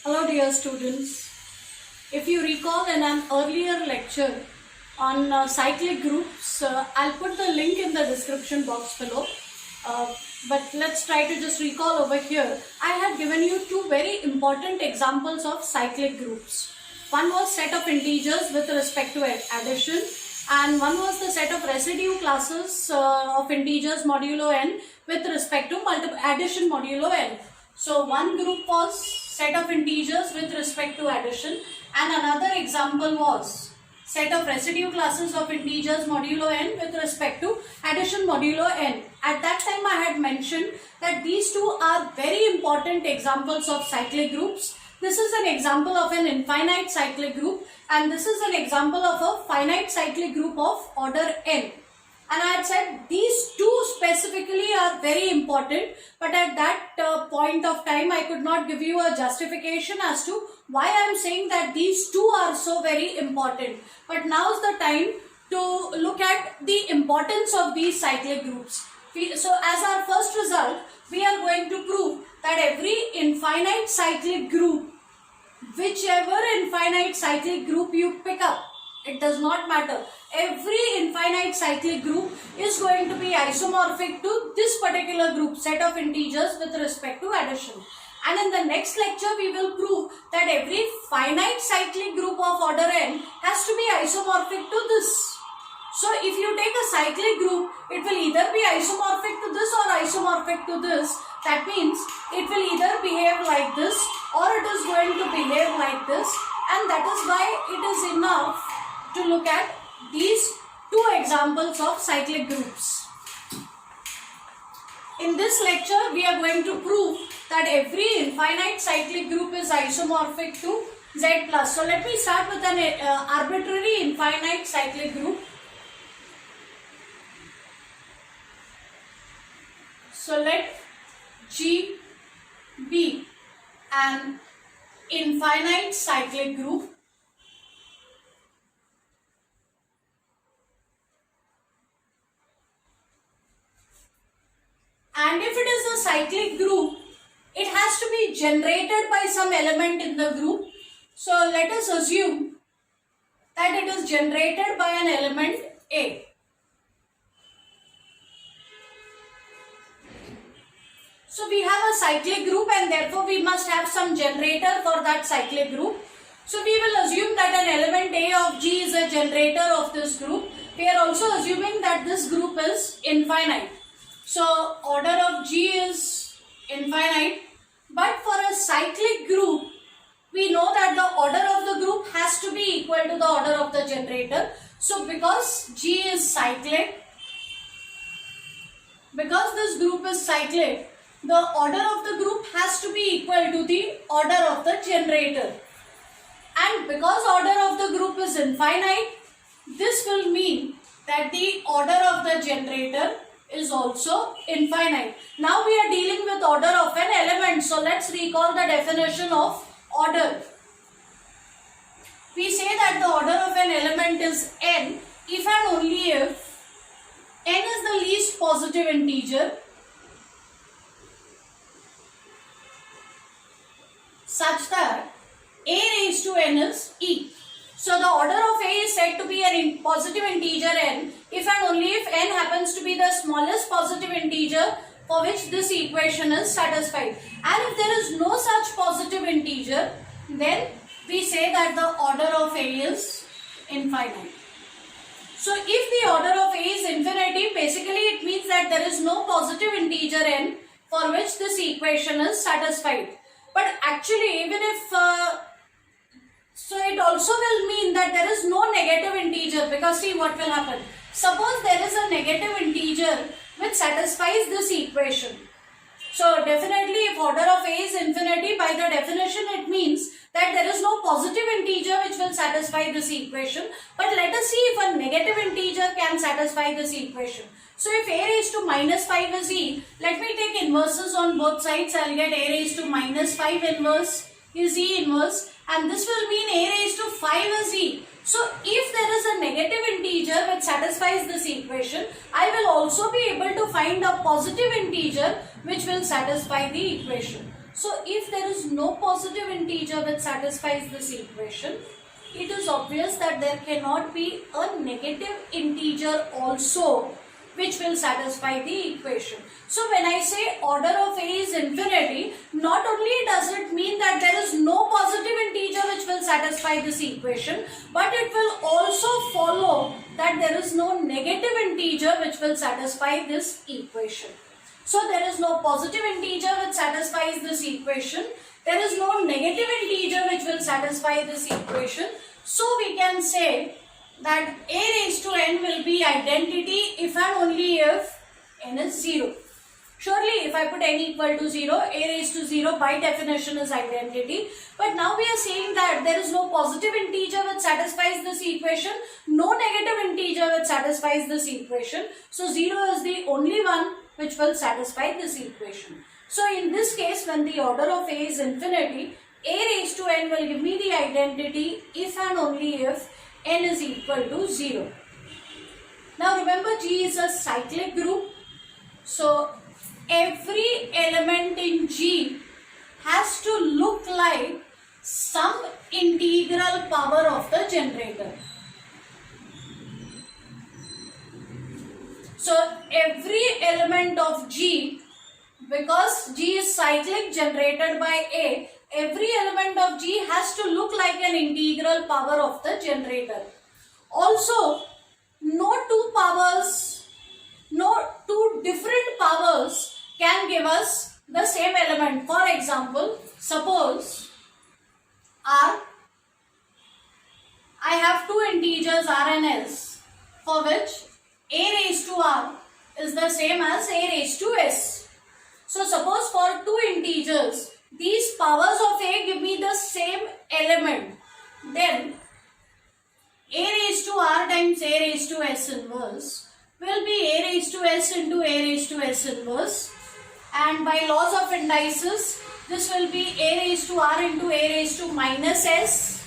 Hello dear students. If you recall in an earlier lecture on cyclic groups, I'll put the link in the description box below. But let's try to just recall over here. I had given you two very important examples of cyclic groups. One was set of integers with respect to addition, and one was the set of residue classes of integers modulo n with respect to addition modulo n. So one group was set of integers with respect to addition, and another example was set of residue classes of integers modulo n with respect to addition modulo n. At that time I had mentioned that these two are very important examples of cyclic groups. This is an example of an infinite cyclic group, and this is an example of a finite cyclic group of order n. And I had said these two specifically are very important, but at that point of time I could not give you a justification as to why I am saying that these two are so very important. But now is the time to look at the importance of these cyclic groups. So as our first result, we are going to prove that every infinite cyclic group, whichever infinite cyclic group you pick up, it does not matter. Every infinite cyclic group is going to be isomorphic to this particular group, set of integers with respect to addition. And in the next lecture, we will prove that every finite cyclic group of order n has to be isomorphic to this. So if you take a cyclic group, it will either be isomorphic to this or isomorphic to this. That means it will either behave like this or it is going to behave like this. And that is why it is enough to look at these two examples of cyclic groups. In this lecture, we are going to prove that every infinite cyclic group is isomorphic to Z plus. So let me start with an arbitrary infinite cyclic group. So let G be an infinite cyclic group and if it is a cyclic group, it has to be generated by some element in the group. So let us assume that it is generated by an element A. So we have a cyclic group and therefore we must have some generator for that cyclic group. So we will assume that an element A of G is a generator of this group. We are also assuming that this group is infinite. So order of G is infinite, but for a cyclic group, we know that the order of the group has to be equal to the order of the generator. So because G is cyclic, because this group is cyclic, the order of the group has to be equal to the order of the generator. And because order of the group is infinite, this will mean that the order of the generator is also infinite. Now we are dealing with order of an element. So let's recall the definition of order. We say that the order of an element is n if and only if n is the least positive integer such that a raised to n is e. So the order of A is said to be a positive integer n if and only if n happens to be the smallest positive integer for which this equation is satisfied. And if there is no such positive integer, then we say that the order of A is infinite. So if the order of A is infinity, basically it means that there is no positive integer n for which this equation is satisfied. But actually, even if so it also will mean that there is no negative integer, because see what will happen. Suppose there is a negative integer which satisfies this equation. So definitely if order of A is infinity, by the definition it means that there is no positive integer which will satisfy this equation. But let us see if a negative integer can satisfy this equation. So if A raised to minus 5 is E, let me take inverses on both sides. I will get A raised to minus 5 inverse is E inverse, and this will mean A raised to 5 is E. So if there is a negative integer which satisfies this equation, I will also be able to find a positive integer which will satisfy the equation. So if there is no positive integer which satisfies this equation, it is obvious that there cannot be a negative integer also which will satisfy the equation. So when I say order of A is infinity, not only does it mean that there is no positive integer which will satisfy this equation, but it will also follow that there is no negative integer which will satisfy this equation. So there is no positive integer which satisfies this equation. There is no negative integer which will satisfy this equation. So we can say that A raised to n will be identity if and only if n is 0. Surely if I put n equal to 0, A raised to 0 by definition is identity. But now we are saying that there is no positive integer which satisfies this equation, no negative integer which satisfies this equation. So 0 is the only one which will satisfy this equation. So in this case, when the order of A is infinity, A raised to n will give me the identity if and only if n is equal to 0. Now remember, G is a cyclic group. So every element in G has to look like some integral power of the generator. So every element of G, because G is cyclic generated by A, every element of G has to look like an integral power of the generator. Also, no two different powers can give us the same element. For example, suppose I have two integers R and S, for which A raised to R is the same as A raised to S. So suppose for two integers, these powers of A give me the same element, then A raised to R times A raised to S inverse will be A raised to S into A raised to S inverse, and by laws of indices this will be A raised to R into A raised to minus S.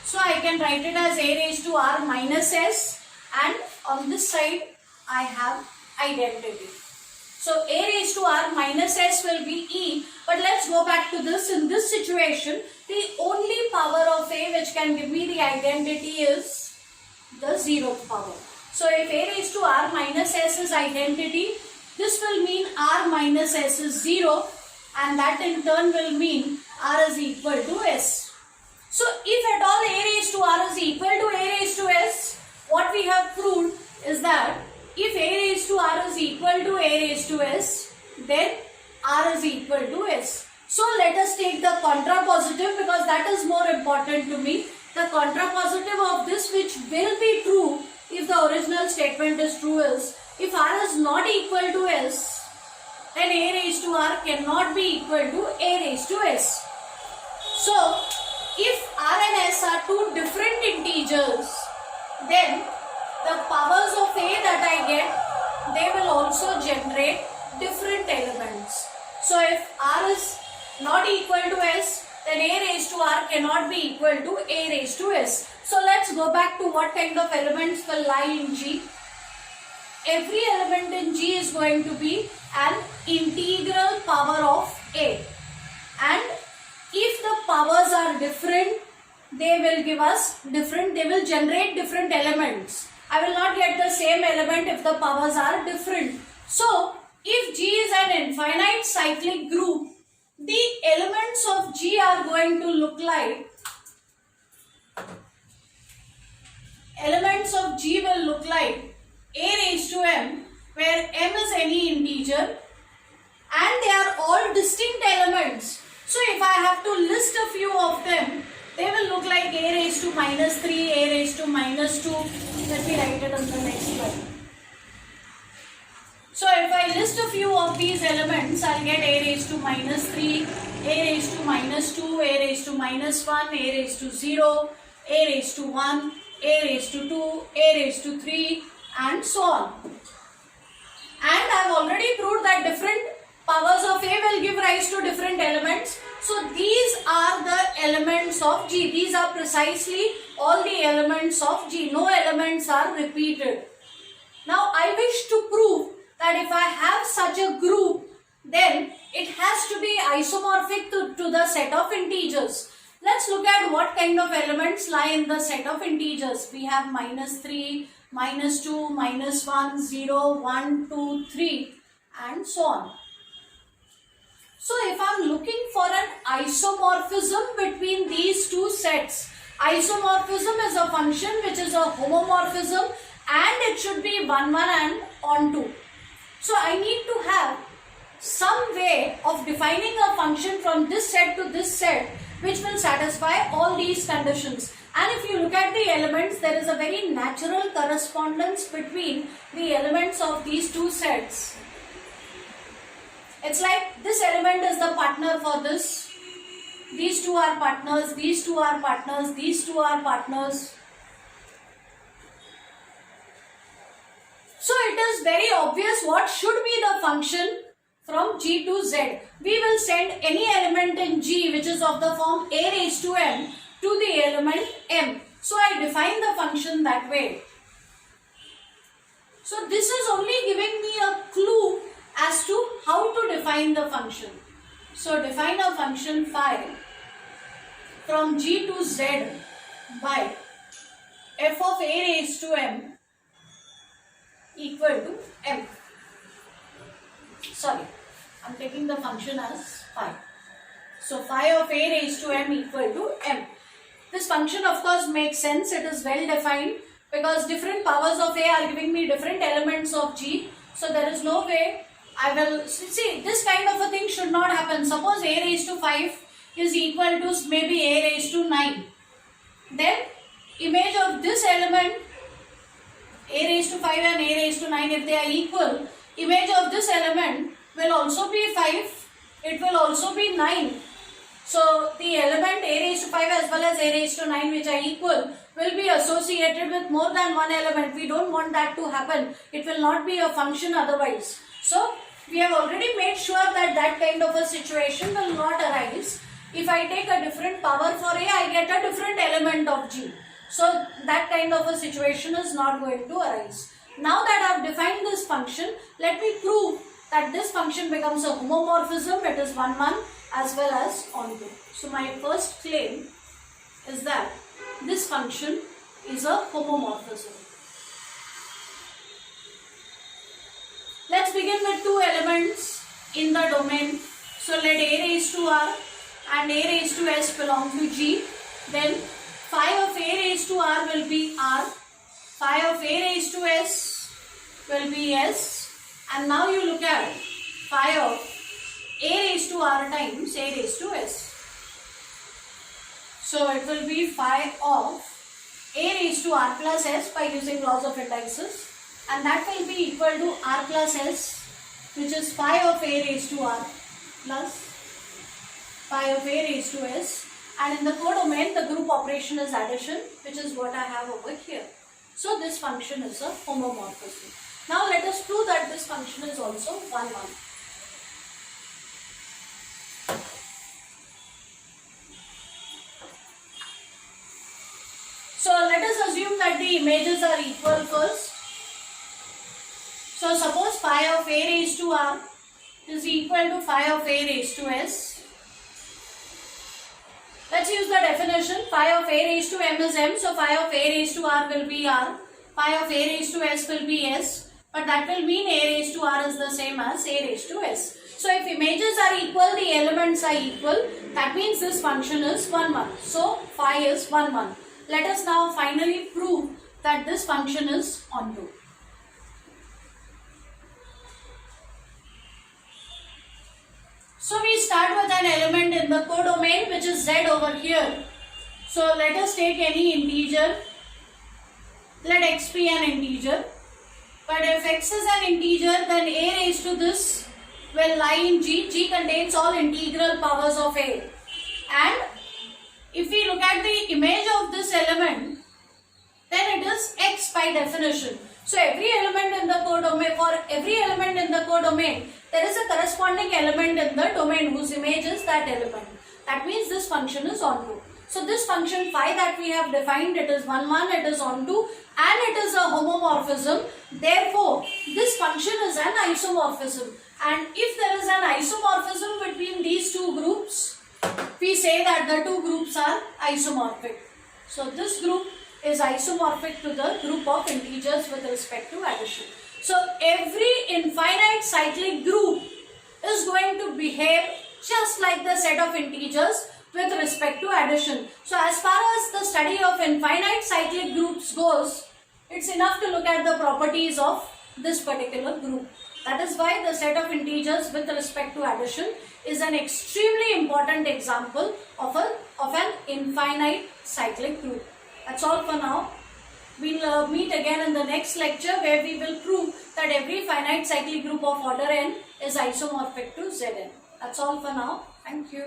So I can write it as A raised to R minus S, and on this side I have identity. So A raised to R minus S will be E, but let's go back to this. In this situation, the only power of A which can give me the identity is the 0th power. So if A raised to R minus S is identity, this will mean R minus S is 0, and that in turn will mean R is equal to S. So if at all A raised to R is equal to A raised to S, what we have proved is that if A raised to R is equal to A raised to S, then R is equal to S. So let us take the contrapositive, because that is more important to me. The contrapositive of this, which will be true if the original statement is true, is if R is not equal to S, then A raised to R cannot be equal to A raised to S. So if R and S are two different integers, then the powers of A that I get, they will also generate different elements. So if R is not equal to S, then A raised to R cannot be equal to A raised to S. So let's go back to what kind of elements will lie in G. Every element in G is going to be an integral power of A. And if the powers are different, they will generate different elements. I will not get the same element if the powers are different. So, if G is an infinite cyclic group, the elements of G are going to look like, elements of G will look like A raised to M, where M is any integer, and they are all distinct elements. So, if I have to list a few of them, they will look like A raised to minus 3, A raised to minus 2. Let me write it on the next slide. So if I list a few of these elements, I'll get A raised to minus 3, A raised to minus 2, A raised to minus 1, A raised to 0, A raised to 1, A raised to 2, A raised to 3, and so on. And I've already proved that different powers of A will give rise to different elements. So these are the elements of G. These are precisely all the elements of G. No elements are repeated. Now I wish to prove that if I have such a group then it has to be isomorphic to the set of integers. Let's look at what kind of elements lie in the set of integers. We have -3, -2, -1, 0, 1, 2, 3 and so on. So if I'm looking for an isomorphism between these two sets, isomorphism is a function which is a homomorphism and it should be 1, 1 and onto. So I need to have some way of defining a function from this set to this set which will satisfy all these conditions. And if you look at the elements, there is a very natural correspondence between the elements of these two sets. It's like this element is the partner for this. These two are partners, these two are partners, these two are partners. So it is very obvious what should be the function from G to Z. We will send any element in G which is of the form a raised to m to the element m. So I define the function that way. So this is only giving me a clue as to how to define the function. So define a function phi from G to Z by f of a raised to m equal to m. Sorry, I'm taking the function as phi. So phi of a raised to m equal to m. This function of course makes sense. It is well defined because different powers of a are giving me different elements of G. So there is no way I will see this kind of a thing should not happen. Suppose a raised to 5 is equal to maybe a raised to 9. Then image of this element a raised to 5 and a raised to 9, if they are equal, image of this element will also be 5. It will also be 9. So the element a raised to 5 as well as a raised to 9 which are equal will be associated with more than one element. We don't want that to happen. It will not be a function otherwise. So we have already made sure that that kind of a situation will not arise. If I take a different power for a, I get a different element of G. So that kind of a situation is not going to arise. Now that I have defined this function, let me prove that this function becomes a homomorphism. It is 1, 1 as well as onto. So my first claim is that this function is a homomorphism. Let's begin with two elements in the domain. So let a raised to r and a raised to s belong to G. Then phi of a raised to r will be r, phi of a raised to s will be s, and now you look at phi of a raised to r times a raised to s. So it will be phi of a raised to r plus s by using laws of indices, and that will be equal to r plus s, which is phi of a raised to r plus phi of a raised to s. And in the codomain, the group operation is addition, which is what I have over here. So this function is a homomorphism. Now let us prove that this function is also 1, 1. So let us assume that the images are equal first. So suppose phi of a raised to r is equal to phi of a raised to s. Let's use the definition. Phi of a raised to m is m, so phi of a raised to r will be r. Phi of a raised to s will be s, but that will mean a raised to r is the same as a raised to s. So if images are equal, the elements are equal, that means this function is 1, 1. So phi is 1, 1. Let us now finally prove that this function is onto. So we start with an element in the codomain which is z over here. So let us take any integer. Let x be an integer. But if x is an integer, then a raised to this will lie in G. G contains all integral powers of a. And if we look at the image of this element, then it is x by definition. So every element in the codomain, for every element in the codomain, there is a corresponding element in the domain whose image is that element. That means this function is onto. So this function phi that we have defined, it is 1, 1, it is onto, and it is a homomorphism. Therefore, this function is an isomorphism. And if there is an isomorphism between these two groups, we say that the two groups are isomorphic. So this group is isomorphic to the group of integers with respect to addition. So every infinite cyclic group is going to behave just like the set of integers with respect to addition. So as far as the study of infinite cyclic groups goes, it's enough to look at the properties of this particular group. That is why the set of integers with respect to addition is an extremely important example of an infinite cyclic group. That's all for now. We'll meet again in the next lecture where we will prove that every finite cyclic group of order n is isomorphic to Zn. That's all for now. Thank you.